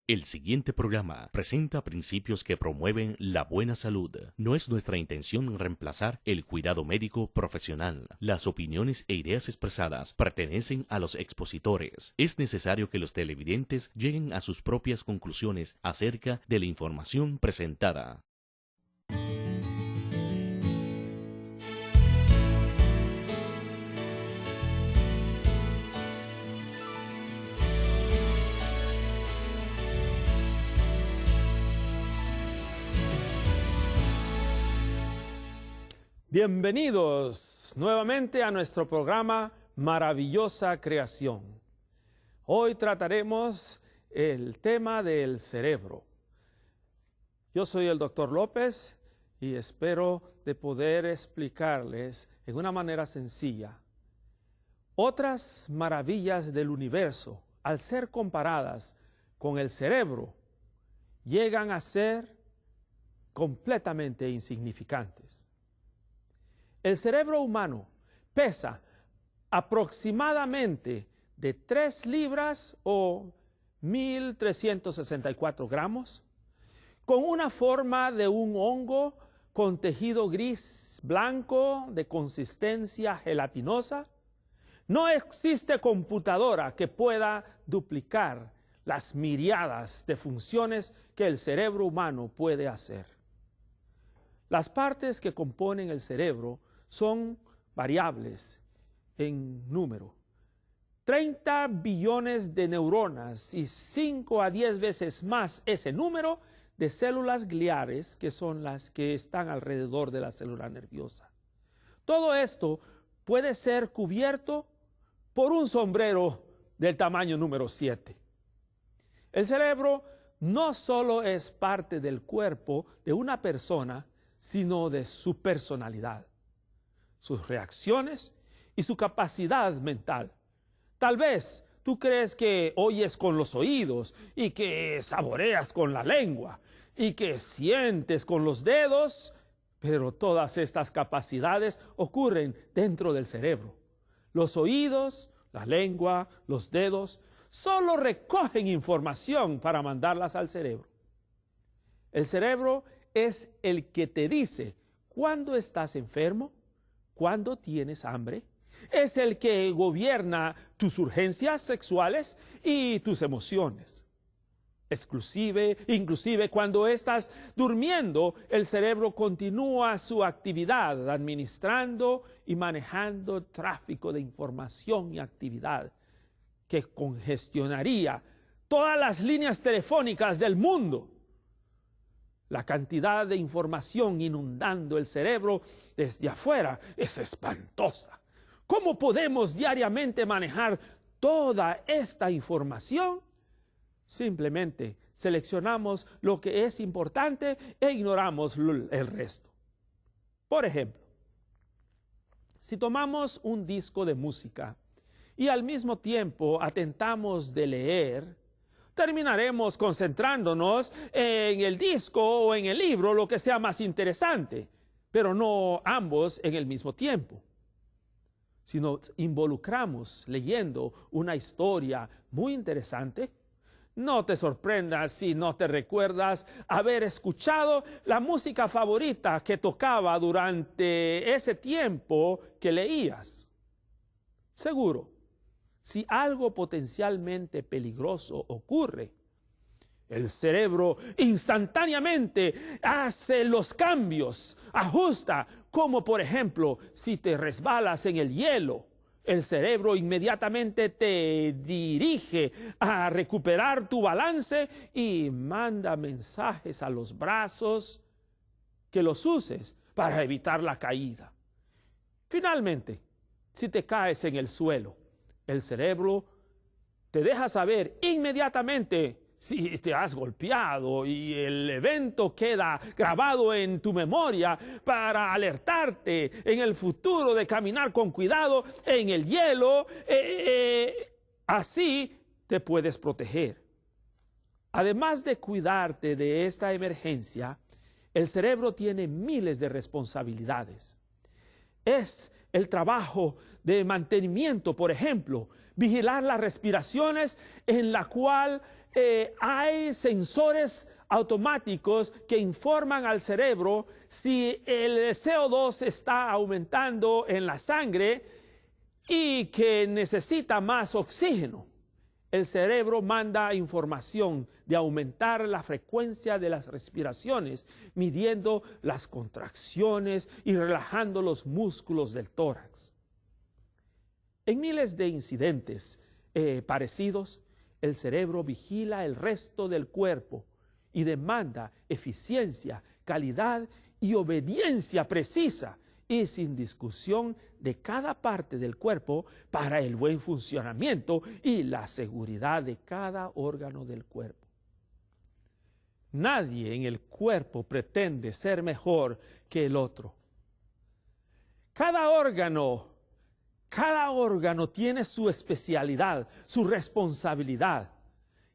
El siguiente programa presenta principios que promueven la buena salud. No es nuestra intención reemplazar el cuidado médico profesional. Las opiniones e ideas expresadas pertenecen a los expositores. Es necesario que los televidentes lleguen a sus propias conclusiones acerca de la información presentada. Bienvenidos nuevamente a nuestro programa Maravillosa Creación. Hoy trataremos el tema del cerebro. Yo soy el Dr. López y espero de poder explicarles en una manera sencilla otras maravillas del universo, al ser comparadas con el cerebro, llegan a ser completamente insignificantes. El cerebro humano pesa aproximadamente de 3 libras o 1.364 gramos, con una forma de un hongo con tejido gris blanco de consistencia gelatinosa. No existe computadora que pueda duplicar las miriadas de funciones que el cerebro humano puede hacer. Las partes que componen el cerebro son variables en número. 30 billones de neuronas y 5 a 10 veces más ese número de células gliales, que son las que están alrededor de la célula nerviosa. Todo esto puede ser cubierto por un sombrero del tamaño número 7. El cerebro no solo es parte del cuerpo de una persona, sino de su personalidad, sus reacciones y su capacidad mental. Tal vez tú crees que oyes con los oídos y que saboreas con la lengua y que sientes con los dedos, pero todas estas capacidades ocurren dentro del cerebro. Los oídos, la lengua, los dedos solo recogen información para mandarlas al cerebro. El cerebro es el que te dice cuándo estás enfermo, cuándo tienes hambre. Es el que gobierna tus urgencias sexuales y tus emociones. Inclusive cuando estás durmiendo, el cerebro continúa su actividad administrando y manejando tráfico de información y actividad que congestionaría todas las líneas telefónicas del mundo. La cantidad de información inundando el cerebro desde afuera es espantosa. ¿Cómo podemos diariamente manejar toda esta información? Simplemente seleccionamos lo que es importante e ignoramos el resto. Por ejemplo, si tomamos un disco de música y al mismo tiempo atentamos de leer, terminaremos concentrándonos en el disco o en el libro, lo que sea más interesante, pero no ambos en el mismo tiempo. Si nos involucramos leyendo una historia muy interesante, no te sorprendas si no te recuerdas haber escuchado la música favorita que tocaba durante ese tiempo que leías. Seguro, si algo potencialmente peligroso ocurre, el cerebro instantáneamente hace los cambios, ajusta, como por ejemplo, si te resbalas en el hielo, el cerebro inmediatamente te dirige a recuperar tu balance y manda mensajes a los brazos que los uses para evitar la caída. Finalmente, si te caes en el suelo, el cerebro te deja saber inmediatamente si te has golpeado y el evento queda grabado en tu memoria para alertarte en el futuro de caminar con cuidado en el hielo. Así te puedes proteger. Además de cuidarte de esta emergencia, el cerebro tiene miles de responsabilidades. Es el trabajo de mantenimiento, por ejemplo, vigilar las respiraciones en la cual hay sensores automáticos que informan al cerebro si el CO2 está aumentando en la sangre y que necesita más oxígeno. El cerebro manda información de aumentar la frecuencia de las respiraciones, midiendo las contracciones y relajando los músculos del tórax. En miles de incidentes parecidos, el cerebro vigila el resto del cuerpo y demanda eficiencia, calidad y obediencia precisa y sin discusión de cada parte del cuerpo para el buen funcionamiento y la seguridad de cada órgano del cuerpo. Nadie en el cuerpo pretende ser mejor que el otro. Cada órgano tiene su especialidad, su responsabilidad.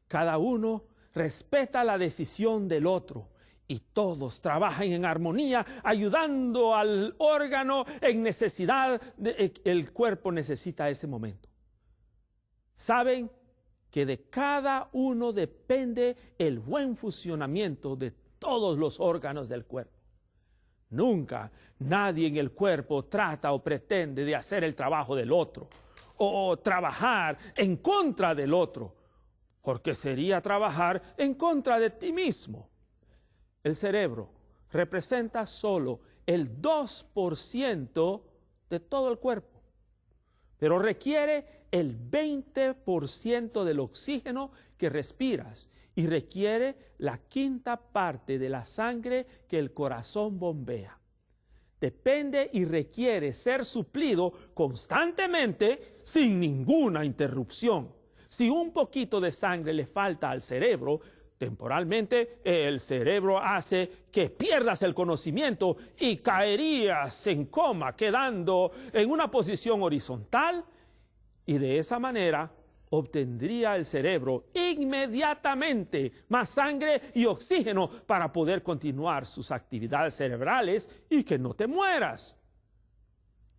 Cada uno respeta la decisión del otro y todos trabajan en armonía, ayudando al órgano en necesidad que el cuerpo necesita ese momento. Saben que de cada uno depende el buen funcionamiento de todos los órganos del cuerpo. Nunca nadie en el cuerpo trata o pretende de hacer el trabajo del otro o trabajar en contra del otro, porque sería trabajar en contra de ti mismo. El cerebro representa solo el 2% de todo el cuerpo, pero requiere el 20% del oxígeno que respiras y requiere la quinta parte de la sangre que el corazón bombea. Depende y requiere ser suplido constantemente sin ninguna interrupción. Si un poquito de sangre le falta al cerebro, temporalmente el cerebro hace que pierdas el conocimiento y caerías en coma, quedando en una posición horizontal, y de esa manera obtendría el cerebro inmediatamente más sangre y oxígeno para poder continuar sus actividades cerebrales y que no te mueras.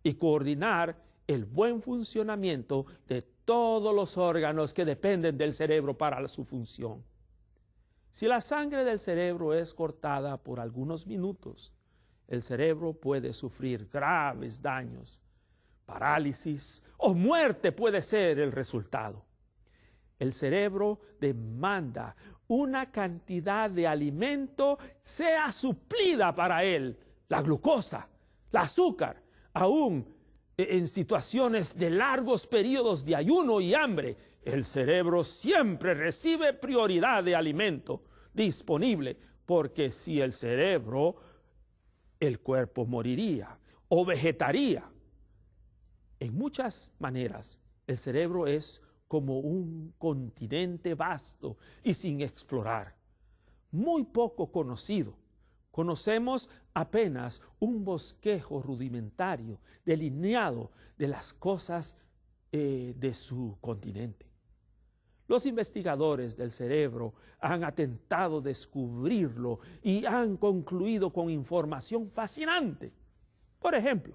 Y coordinar el buen funcionamiento de todos los órganos que dependen del cerebro para su función. Si la sangre del cerebro es cortada por algunos minutos, el cerebro puede sufrir graves daños. Parálisis o muerte puede ser el resultado. El cerebro demanda una cantidad de alimento sea suplida para él, la glucosa, el azúcar, aún en situaciones de largos periodos de ayuno y hambre. El cerebro siempre recibe prioridad de alimento disponible, porque si el cerebro, el cuerpo moriría o vegetaría. En muchas maneras, el cerebro es como un continente vasto y sin explorar, muy poco conocido. Conocemos apenas un bosquejo rudimentario, delineado de las cosas de su continente. Los investigadores del cerebro han atentado descubrirlo y han concluido con información fascinante. Por ejemplo,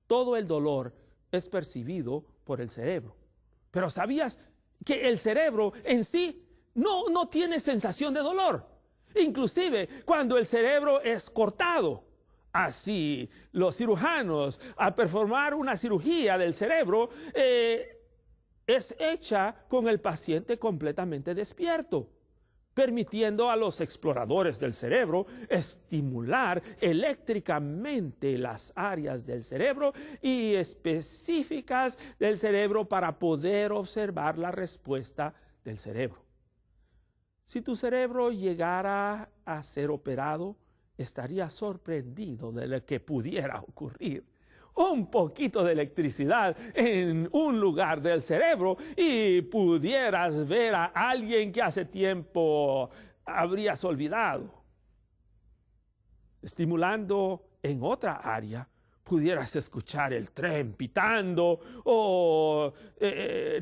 todo el dolor es percibido por el cerebro. Pero ¿sabías que el cerebro en sí no tiene sensación de dolor? Inclusive cuando el cerebro es cortado. Así, los cirujanos, al performar una cirugía del cerebro, es hecha con el paciente completamente despierto, permitiendo a los exploradores del cerebro estimular eléctricamente las áreas del cerebro y específicas del cerebro para poder observar la respuesta del cerebro. Si tu cerebro llegara a ser operado, estarías sorprendido de lo que pudiera ocurrir. Un poquito de electricidad en un lugar del cerebro y pudieras ver a alguien que hace tiempo habrías olvidado. Estimulando en otra área, pudieras escuchar el tren pitando o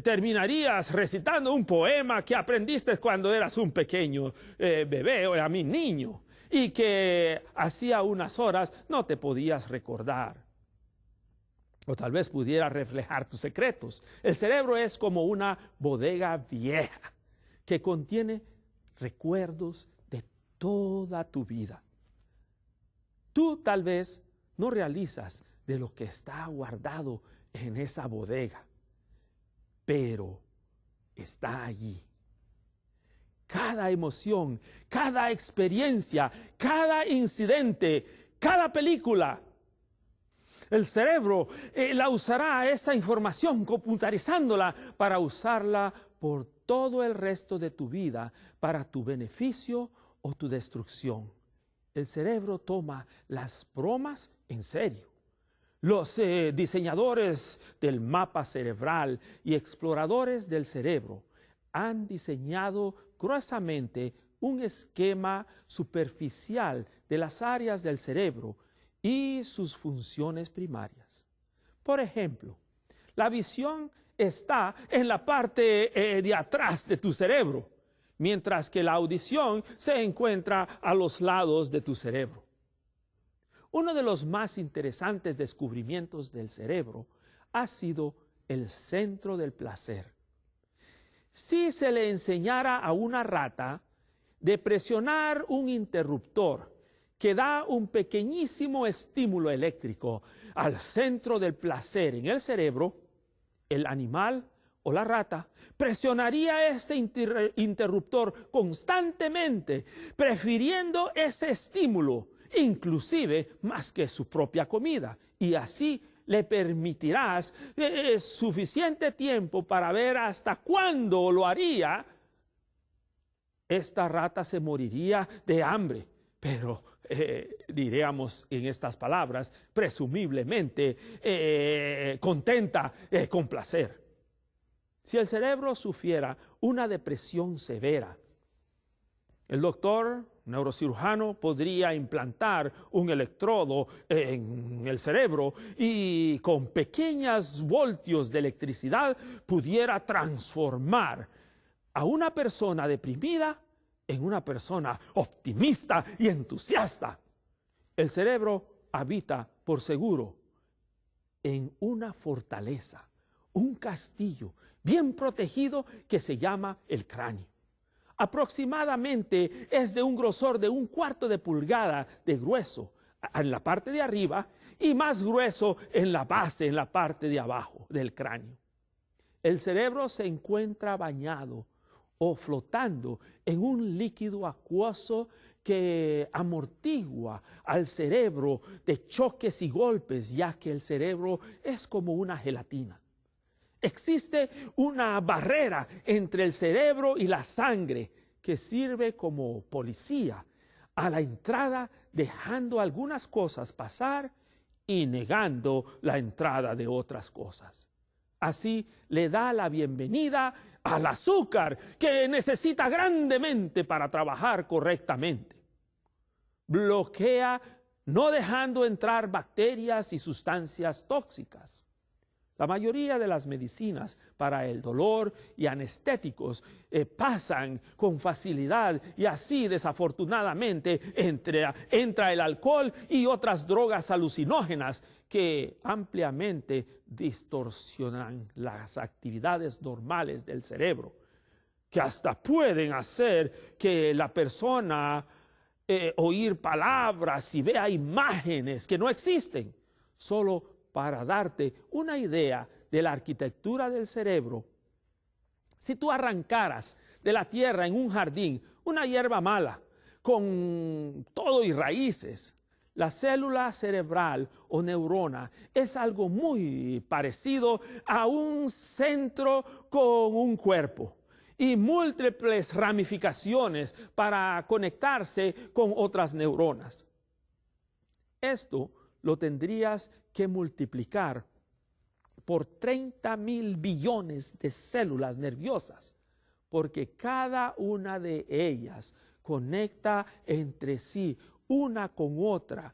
terminarías recitando un poema que aprendiste cuando eras un pequeño bebé o a mí niño y que hacía unas horas no te podías recordar. O tal vez pudiera reflejar tus secretos. El cerebro es como una bodega vieja que contiene recuerdos de toda tu vida. Tú tal vez no realizas de lo que está guardado en esa bodega, pero está allí. Cada emoción, cada experiencia, cada incidente, cada película. El cerebro la usará esta información computarizándola para usarla por todo el resto de tu vida para tu beneficio o tu destrucción. El cerebro toma las bromas en serio. Los diseñadores del mapa cerebral y exploradores del cerebro han diseñado gruesamente un esquema superficial de las áreas del cerebro y sus funciones primarias. Por ejemplo, la visión está en la parte de atrás de tu cerebro, mientras que la audición se encuentra a los lados de tu cerebro. Uno de los más interesantes descubrimientos del cerebro ha sido el centro del placer. Si se le enseñara a una rata de presionar un interruptor que da un pequeñísimo estímulo eléctrico al centro del placer en el cerebro, el animal o la rata presionaría este interruptor constantemente, prefiriendo ese estímulo, inclusive más que su propia comida, y así le permitirás suficiente tiempo para ver hasta cuándo lo haría. Esta rata se moriría de hambre, pero diríamos en estas palabras, presumiblemente contenta, con placer. Si el cerebro sufriera una depresión severa, el doctor neurocirujano podría implantar un electrodo en el cerebro y con pequeños voltios de electricidad pudiera transformar a una persona deprimida en una persona optimista y entusiasta. El cerebro habita, por seguro, en una fortaleza, un castillo bien protegido que se llama el cráneo. Aproximadamente es de un grosor de 1/4 de pulgada de grueso en la parte de arriba y más grueso en la base, en la parte de abajo del cráneo. El cerebro se encuentra bañado o flotando en un líquido acuoso que amortigua al cerebro de choques y golpes, ya que el cerebro es como una gelatina. Existe una barrera entre el cerebro y la sangre que sirve como policía a la entrada, dejando algunas cosas pasar y negando la entrada de otras cosas. Así le da la bienvenida al azúcar que necesita grandemente para trabajar correctamente. Bloquea no dejando entrar bacterias y sustancias tóxicas. La mayoría de las medicinas para el dolor y anestéticos pasan con facilidad y así desafortunadamente entra el alcohol y otras drogas alucinógenas que ampliamente distorsionan las actividades normales del cerebro, que hasta pueden hacer que la persona oír palabras y vea imágenes que no existen, solo para darte una idea de la arquitectura del cerebro. Si tú arrancaras de la tierra en un jardín una hierba mala con todo y raíces, la célula cerebral o neurona es algo muy parecido a un centro con un cuerpo y múltiples ramificaciones para conectarse con otras neuronas. Esto lo tendrías que multiplicar por 30,000 billones de células nerviosas, porque cada una de ellas conecta entre sí una con otra,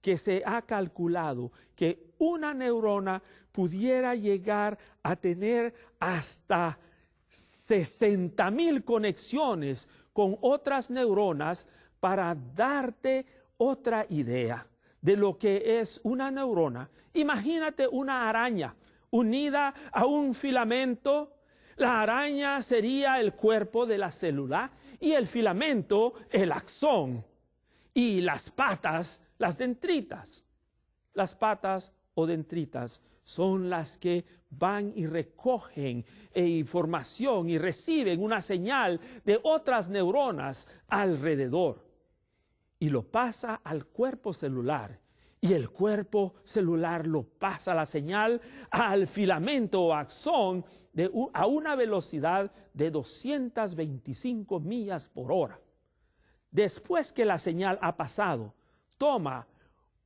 que se ha calculado que una neurona pudiera llegar a tener hasta 60,000 conexiones con otras neuronas para darte otra idea de lo que es una neurona. Imagínate una araña unida a un filamento La araña sería el cuerpo de la célula y el filamento el axón y las patas las dendritas. Las patas o dendritas son las que van y recogen información y reciben una señal de otras neuronas alrededor y lo pasa al cuerpo celular. Y el cuerpo celular lo pasa la señal al filamento o axón a una velocidad de 225 millas por hora. Después que la señal ha pasado, toma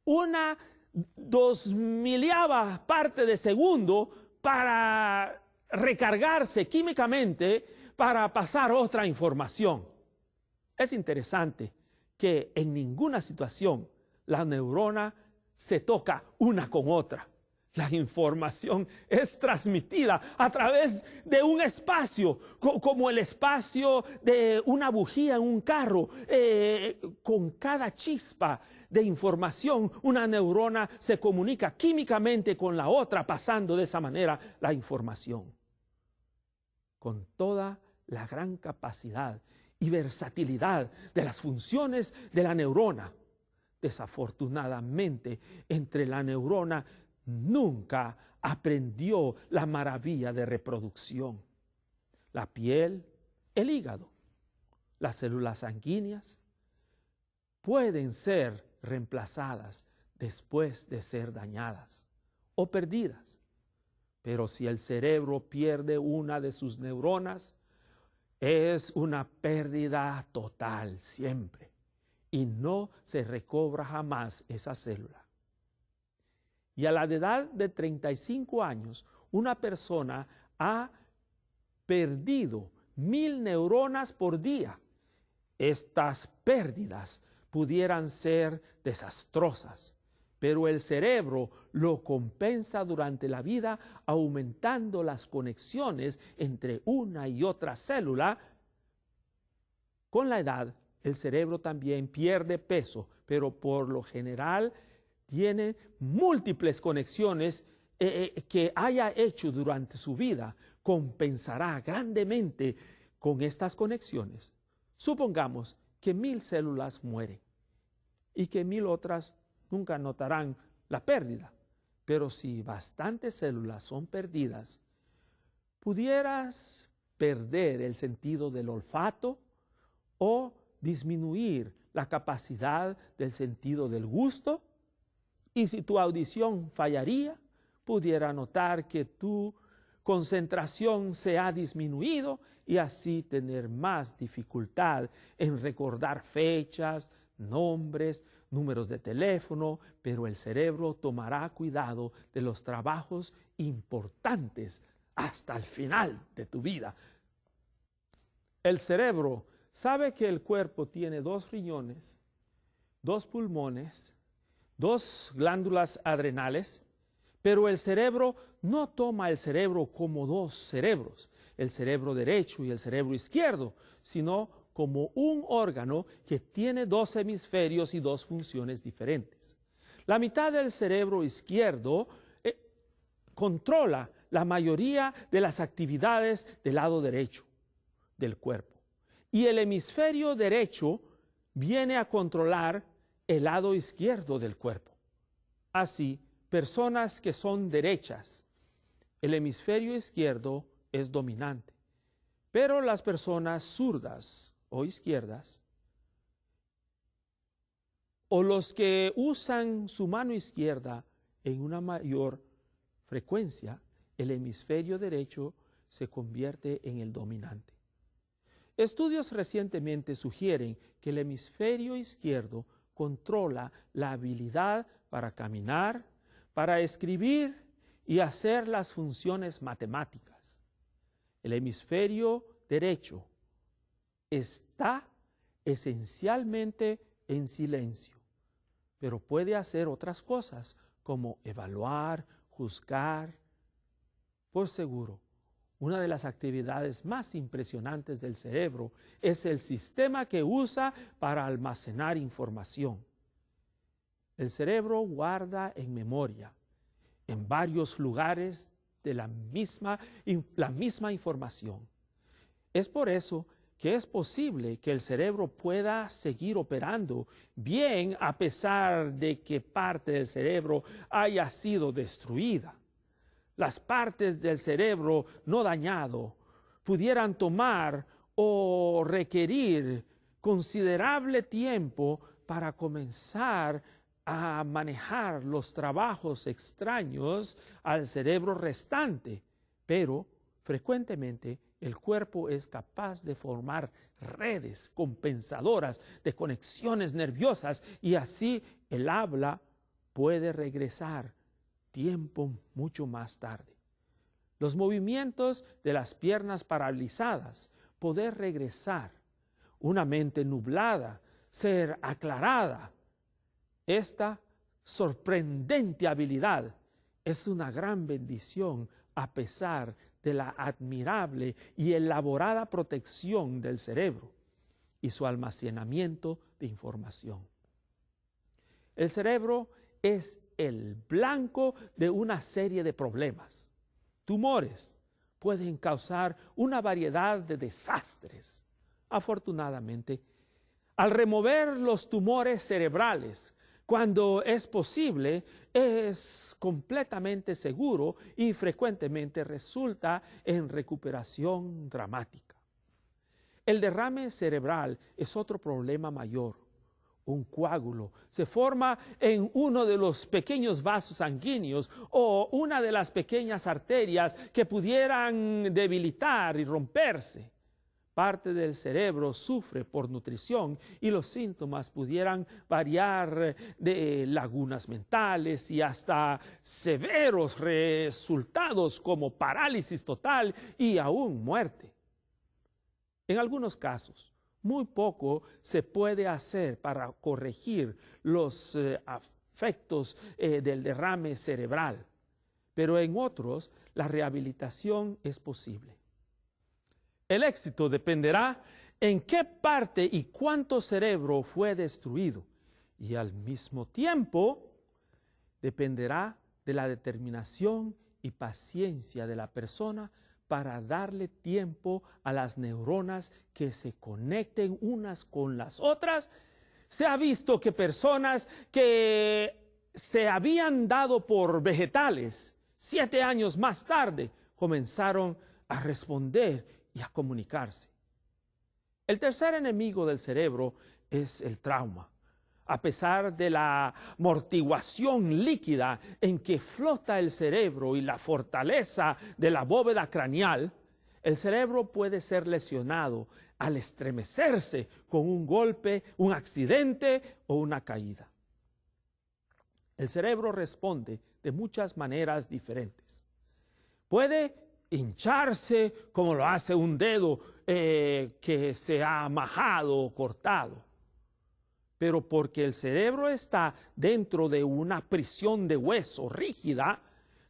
una 2/1000ª parte de segundo para recargarse químicamente para pasar otra información. Es interesante que en ninguna situación la neurona se toca una con otra. La información es transmitida a través de un espacio, como el espacio de una bujía en un carro. Con cada chispa de información, una neurona se comunica químicamente con la otra, pasando de esa manera la información. Con toda la gran capacidad y versatilidad de las funciones de la neurona, desafortunadamente, entre la neurona nunca aprendió la maravilla de reproducción. La piel, el hígado, las células sanguíneas pueden ser reemplazadas después de ser dañadas o perdidas. Pero si el cerebro pierde una de sus neuronas, es una pérdida total siempre. Y no se recobra jamás esa célula. Y a la edad de 35 años, una persona ha perdido 1000 neuronas por día. Estas pérdidas pudieran ser desastrosas, pero el cerebro lo compensa durante la vida aumentando las conexiones entre una y otra célula. Con la edad, el cerebro también pierde peso, pero por lo general tiene múltiples conexiones que haya hecho durante su vida. Compensará grandemente con estas conexiones. Supongamos que 1000 células mueren y que 1000 otras nunca notarán la pérdida. Pero si bastantes células son perdidas, pudieras perder el sentido del olfato o disminuir la capacidad del sentido del gusto, y si tu audición fallaría, pudiera notar que tu concentración se ha disminuido y así tener más dificultad en recordar fechas, nombres, números de teléfono, pero el cerebro tomará cuidado de los trabajos importantes hasta el final de tu vida. El cerebro sabe que el cuerpo tiene 2 riñones, 2 pulmones, 2 glándulas adrenales, pero el cerebro no toma el cerebro como 2 cerebros, el cerebro derecho y el cerebro izquierdo, sino como un órgano que tiene 2 hemisferios y 2 funciones diferentes. La mitad del cerebro izquierdo controla la mayoría de las actividades del lado derecho del cuerpo. Y el hemisferio derecho viene a controlar el lado izquierdo del cuerpo. Así, personas que son derechas, el hemisferio izquierdo es dominante. Pero las personas zurdas o izquierdas, o los que usan su mano izquierda en una mayor frecuencia, el hemisferio derecho se convierte en el dominante. Estudios recientemente sugieren que el hemisferio izquierdo controla la habilidad para caminar, para escribir y hacer las funciones matemáticas. El hemisferio derecho está esencialmente en silencio, pero puede hacer otras cosas como evaluar, juzgar. Por seguro, una de las actividades más impresionantes del cerebro es el sistema que usa para almacenar información. El cerebro guarda en memoria, en varios lugares de la misma información. Es por eso que es posible que el cerebro pueda seguir operando bien a pesar de que parte del cerebro haya sido destruida. Las partes del cerebro no dañado pudieran tomar o requerir considerable tiempo para comenzar a manejar los trabajos extraños al cerebro restante, pero frecuentemente el cuerpo es capaz de formar redes compensadoras de conexiones nerviosas y así el habla puede regresar tiempo mucho más tarde. Los movimientos de las piernas paralizadas, poder regresar, una mente nublada, ser aclarada. Esta sorprendente habilidad es una gran bendición a pesar de la admirable y elaborada protección del cerebro y su almacenamiento de información. El cerebro es el blanco de una serie de problemas. Tumores pueden causar una variedad de desastres. Afortunadamente, al remover los tumores cerebrales, cuando es posible, es completamente seguro y frecuentemente resulta en recuperación dramática. El derrame cerebral es otro problema mayor. Un coágulo se forma en uno de los pequeños vasos sanguíneos o una de las pequeñas arterias que pudieran debilitar y romperse. Parte del cerebro sufre por nutrición y los síntomas pudieran variar de lagunas mentales y hasta severos resultados como parálisis total y aún muerte. En algunos casos, muy poco se puede hacer para corregir los efectos del derrame cerebral, pero en otros la rehabilitación es posible. El éxito dependerá en qué parte y cuánto cerebro fue destruido y al mismo tiempo dependerá de la determinación y paciencia de la persona para darle tiempo a las neuronas que se conecten unas con las otras. Se ha visto que personas que se habían dado por vegetales 7 años más tarde comenzaron a responder y a comunicarse. El tercer enemigo del cerebro es el trauma. A pesar de la amortiguación líquida en que flota el cerebro y la fortaleza de la bóveda craneal, el cerebro puede ser lesionado al estremecerse con un golpe, un accidente o una caída. El cerebro responde de muchas maneras diferentes. Puede hincharse como lo hace un dedo que se ha majado o cortado. Pero porque el cerebro está dentro de una prisión de hueso rígida,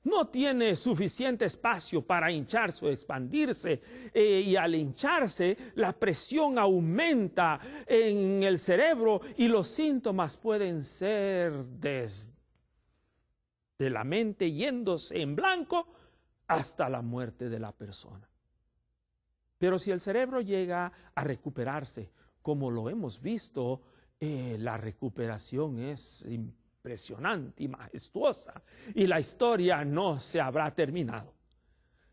no tiene suficiente espacio para hincharse o expandirse, y al hincharse la presión aumenta en el cerebro y los síntomas pueden ser desde la mente yéndose en blanco hasta la muerte de la persona. Pero si el cerebro llega a recuperarse, como lo hemos visto, la recuperación es impresionante y majestuosa y la historia no se habrá terminado.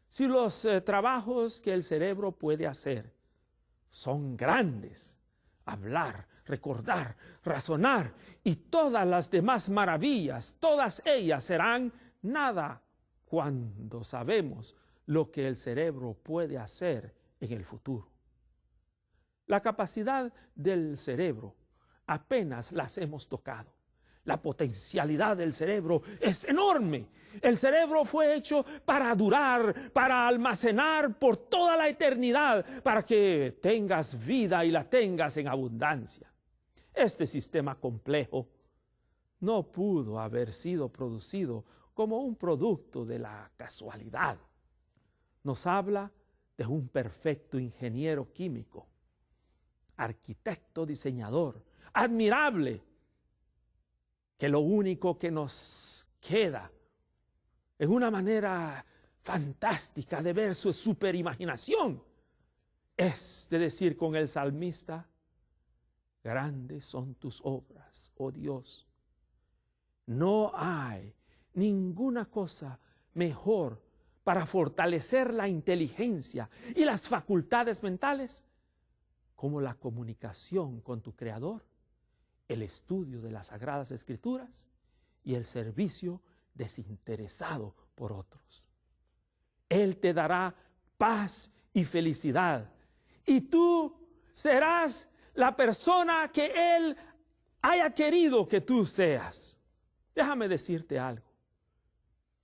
Si los trabajos que el cerebro puede hacer son grandes, hablar, recordar, razonar y todas las demás maravillas, todas ellas serán nada cuando sabemos lo que el cerebro puede hacer en el futuro. La capacidad del cerebro apenas las hemos tocado. La potencialidad del cerebro es enorme. El cerebro fue hecho para durar, para almacenar por toda la eternidad, para que tengas vida y la tengas en abundancia. Este sistema complejo no pudo haber sido producido como un producto de la casualidad. Nos habla de un perfecto ingeniero químico, arquitecto, diseñador, admirable, que lo único que nos queda en una manera fantástica de ver su superimaginación es de decir con el salmista: grandes son tus obras, oh Dios. No hay ninguna cosa mejor para fortalecer la inteligencia y las facultades mentales como la comunicación con tu Creador, el estudio de las Sagradas Escrituras y el servicio desinteresado por otros. Él te dará paz y felicidad, y tú serás la persona que Él haya querido que tú seas. Déjame decirte algo.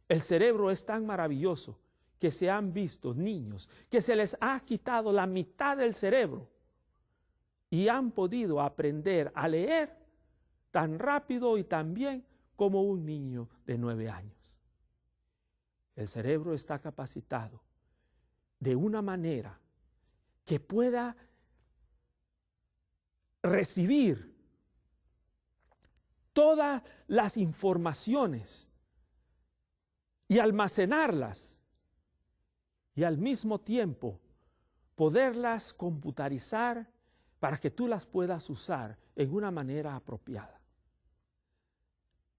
El cerebro es tan maravilloso que se han visto niños que se les ha quitado la mitad del cerebro y han podido aprender a leer tan rápido y tan bien como un niño de 9 años. El cerebro está capacitado de una manera que pueda recibir todas las informaciones y almacenarlas y al mismo tiempo poderlas computarizar para que tú las puedas usar en una manera apropiada.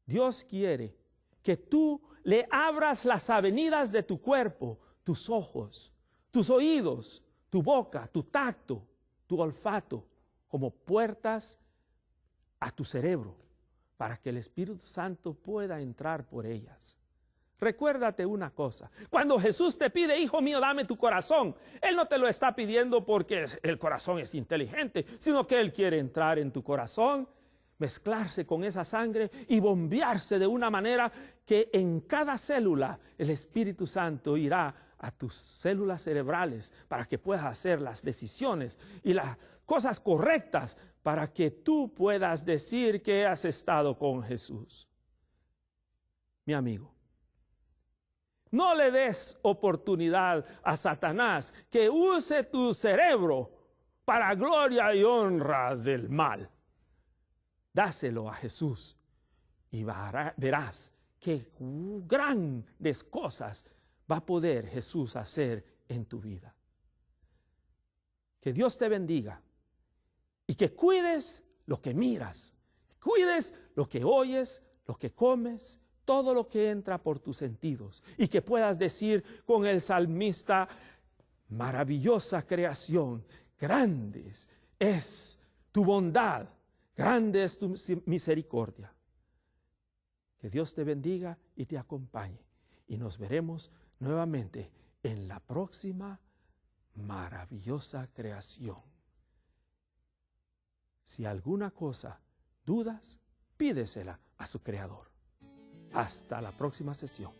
Dios quiere que tú le abras las avenidas de tu cuerpo, tus ojos, tus oídos, tu boca, tu tacto, tu olfato, como puertas a tu cerebro, para que el Espíritu Santo pueda entrar por ellas. Recuérdate una cosa: cuando Jesús te pide, hijo mío, dame tu corazón, Él no te lo está pidiendo porque el corazón es inteligente, sino que Él quiere entrar en tu corazón, mezclarse con esa sangre y bombearse de una manera que en cada célula el Espíritu Santo irá a tus células cerebrales para que puedas hacer las decisiones y las cosas correctas para que tú puedas decir que has estado con Jesús. Mi amigo, no le des oportunidad a Satanás que use tu cerebro para gloria y honra del mal. Dáselo a Jesús y verás qué grandes cosas va a poder Jesús hacer en tu vida. Que Dios te bendiga y que cuides lo que miras, cuides lo que oyes, lo que comes, todo lo que entra por tus sentidos, y que puedas decir con el salmista: maravillosa creación, grande es tu bondad, grande es tu misericordia. Que Dios te bendiga y te acompañe, y nos veremos nuevamente en la próxima maravillosa creación. Si alguna cosa dudas, pídesela a su Creador. Hasta la próxima sesión.